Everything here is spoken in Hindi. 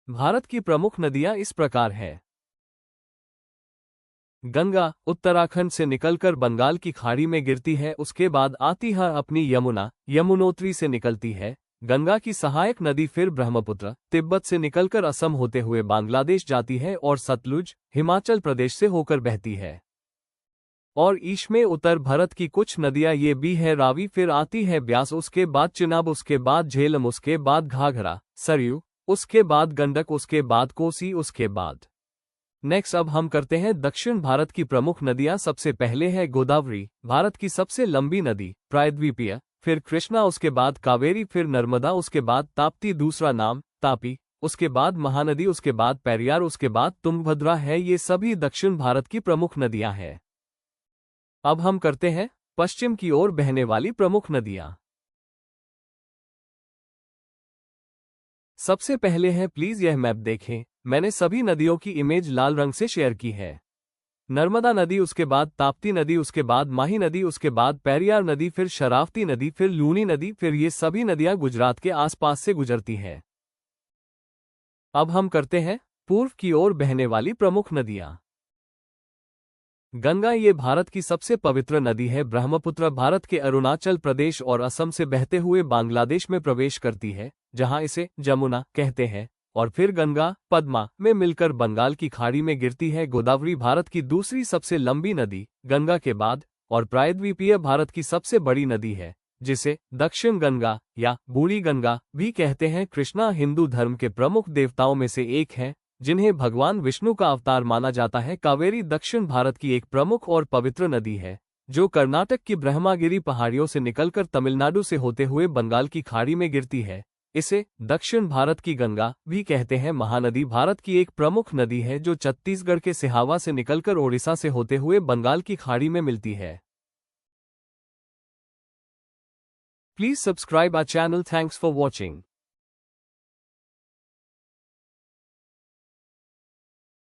भारत की प्रमुख नदियां इस प्रकार हैं। गंगा उत्तराखंड से निकलकर बंगाल की खाड़ी में गिरती है, उसके बाद आती है अपनी यमुना, यमुनोत्री से निकलती है। गंगा की सहायक नदी फिर ब्रह्मपुत्र तिब्बत से निकलकर असम होते हुए बांग्लादेश जाती है और सतलुज हिमाचल प्रदेश से होकर बहती है। और ईश में उत्तर भारत की कुछ नदियां ये भी है रावी, फिर आती है ब्यास, उसके बाद चिनाब, उसके बाद झेलम, उसके बाद घाघरा, सरयू, उसके बाद गंडक, उसके बाद कोसी, उसके बाद नेक्स्ट अब हम करते हैं दक्षिण भारत की प्रमुख नदियां। सबसे पहले है गोदावरी, भारत की सबसे लंबी नदी, प्रायद्वीपीय, फिर कृष्णा, उसके बाद कावेरी, फिर नर्मदा, उसके बाद ताप्ती दूसरा नाम तापी, उसके बाद महानदी, उसके बाद पेरियार, उसके बाद तुंगभद्रा है। ये सभी दक्षिण भारत की प्रमुख नदियां हैं। अब हम करते हैं पश्चिम की ओर बहने वाली प्रमुख नदियां। सबसे पहले है, प्लीज यह मैप देखें, मैंने सभी नदियों की इमेज लाल रंग से शेयर की है। नर्मदा नदी, उसके बाद ताप्ती नदी, उसके बाद माही नदी, उसके बाद पेरियार नदी, फिर शरावती नदी, फिर लूनी नदी, फिर ये सभी नदियां गुजरात के आसपास से गुजरती हैं। अब हम करते हैं पूर्व की ओर बहने वाली प्रमुख नदियां। गंगा, ये भारत की सबसे पवित्र नदी है। ब्रह्मपुत्र भारत के अरुणाचल प्रदेश और असम से बहते हुए बांग्लादेश में प्रवेश करती है, जहां इसे जमुना कहते हैं, और फिर गंगा पद्मा में मिलकर बंगाल की खाड़ी में गिरती है। गोदावरी भारत की दूसरी सबसे लंबी नदी गंगा के बाद और प्रायद्वीपीय भारत की सबसे बड़ी नदी है, जिसे दक्षिण गंगा या बूढ़ी गंगा भी कहते हैं। कृष्णा हिंदू धर्म के प्रमुख देवताओं में से एक है, जिन्हें भगवान विष्णु का अवतार माना जाता है। कावेरी दक्षिण भारत की एक प्रमुख और पवित्र नदी है, जो कर्नाटक की ब्रह्मागिरी पहाड़ियों से निकलकर तमिलनाडु से होते हुए बंगाल की खाड़ी में गिरती है। इसे दक्षिण भारत की गंगा भी कहते हैं। महानदी भारत की एक प्रमुख नदी है, जो छत्तीसगढ़ के सिहावा से निकलकर ओडिशा से होते हुए बंगाल की खाड़ी में मिलती है। Please subscribe our channel. Thanks for watching.